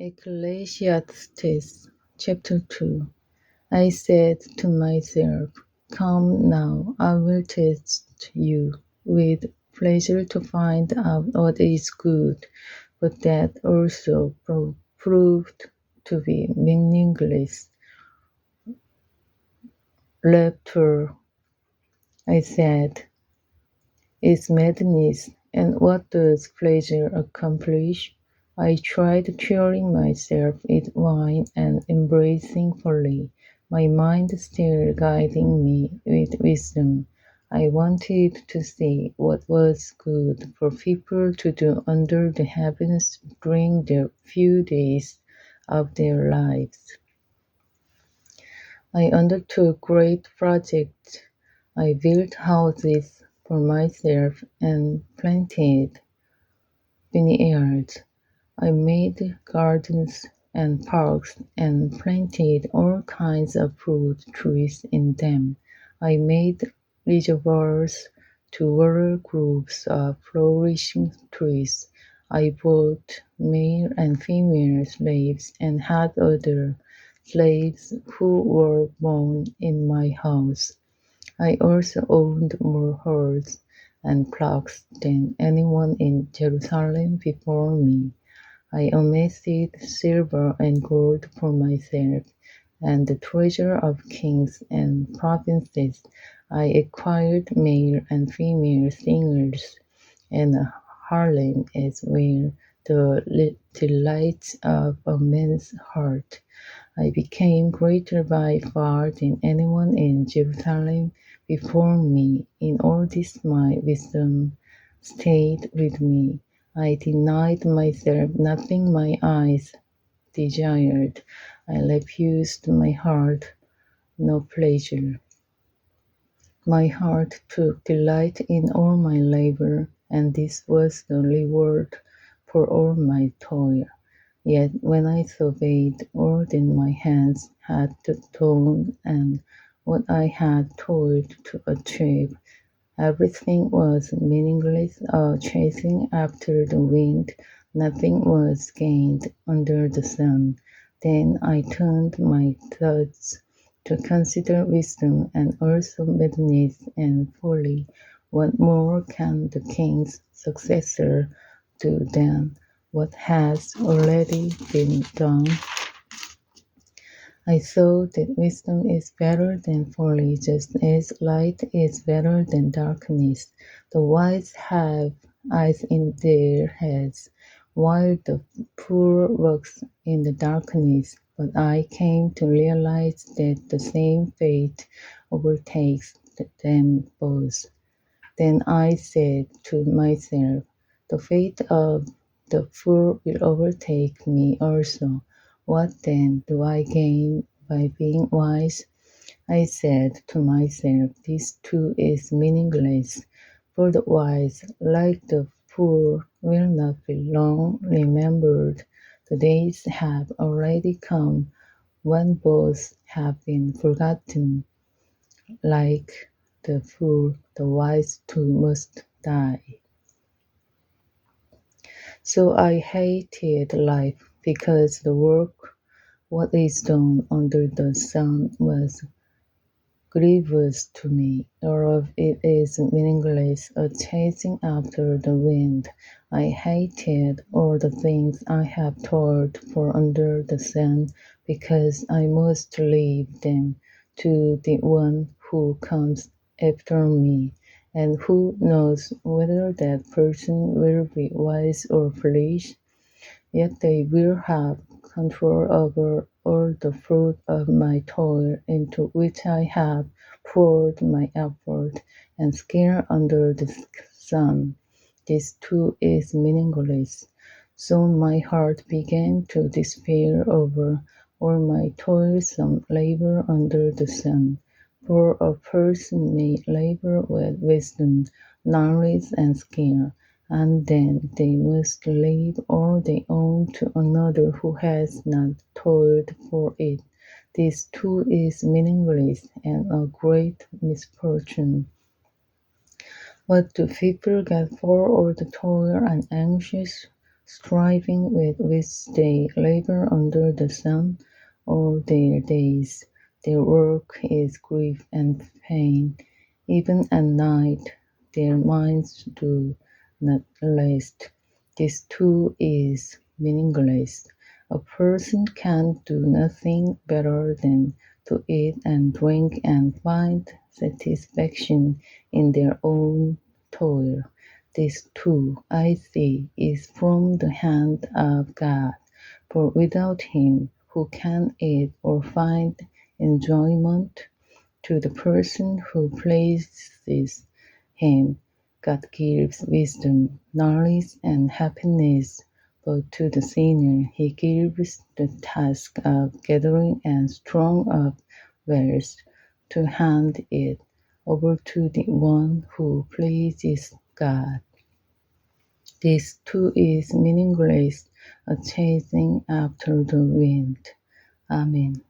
Ecclesiastes chapter 2. I said to myself, "Come now, I will test you with pleasure to find out what is good." But that also proved to be meaningless. Laughter, I said, is madness, and what does pleasure accomplish? I tried curing myself with wine and embracing folly, my mind still guiding me with wisdom. I wanted to see what was good for people to do under the heavens during the few days of their lives. I undertook great projects. I built houses for myself and planted vineyards. I made gardens and parks and planted all kinds of fruit trees in them. I made reservoirs to water groups of flourishing trees. I bought male and female slaves and had other slaves who were born in my house. I also owned more herds and flocks than anyone in Jerusalem before me. I amassed silver and gold for myself, and the treasure of kings and provinces. I acquired male and female singers, and a harlot as well, the delights of a man's heart. I became greater by far than anyone in Jerusalem before me. In all this my wisdom stayed with me. I denied myself nothing my eyes desired. I refused my heart no pleasure. My heart took delight in all my labor, and this was the reward for all my toil. Yet when I surveyed all that my hands had done and what I had toiled to achieve, everything was meaningless, chasing after the wind. Nothing was gained under the sun. Then I turned my thoughts to consider wisdom and also madness and folly. What more can the king's successor do than what has already been done? I saw that wisdom is better than folly, just as light is better than darkness. The wise have eyes in their heads, while the poor walks in the darkness. But I came to realize that the same fate overtakes them both. Then I said to myself, the fate of the fool will overtake me also. What then do I gain by being wise? I said to myself, this too is meaningless, for the wise, like the poor, will not be long remembered. The days have already come when both have been forgotten. Like the fool, the wise too must die. So I hated life because the work, what is done under the sun, was grievous to me. All of it is meaningless, a chasing after the wind. I hated all the things I have toiled for under the sun, because I must leave them to the one who comes after me, and who knows whether that person will be wise or foolish. Yet they will have control over all the fruit of my toil, into which I have poured my effort and skill under the sun. This too is meaningless. Soon my heart began to despair over all my toilsome labor under the sun. For a person may labor with wisdom, knowledge, and skill, and then they must leave all they own to another who has not toiled for it. This too is meaningless and a great misfortune. What do people get for all the toil and anxious striving with which they labor under the sun all their days. Their work is grief and pain. Even at night, their minds do not rest. This too is meaningless. A person can do nothing better than to eat and drink and find satisfaction in their own toil. This too, I see, is from the hand of God, for without him, who can eat or find enjoyment? To the person who praises him, God gives wisdom, knowledge, and happiness, but to the sinner he gives the task of gathering and storing up wealth, to hand it over to the one who pleases God. This too is meaningless, a chasing after the wind. Amen.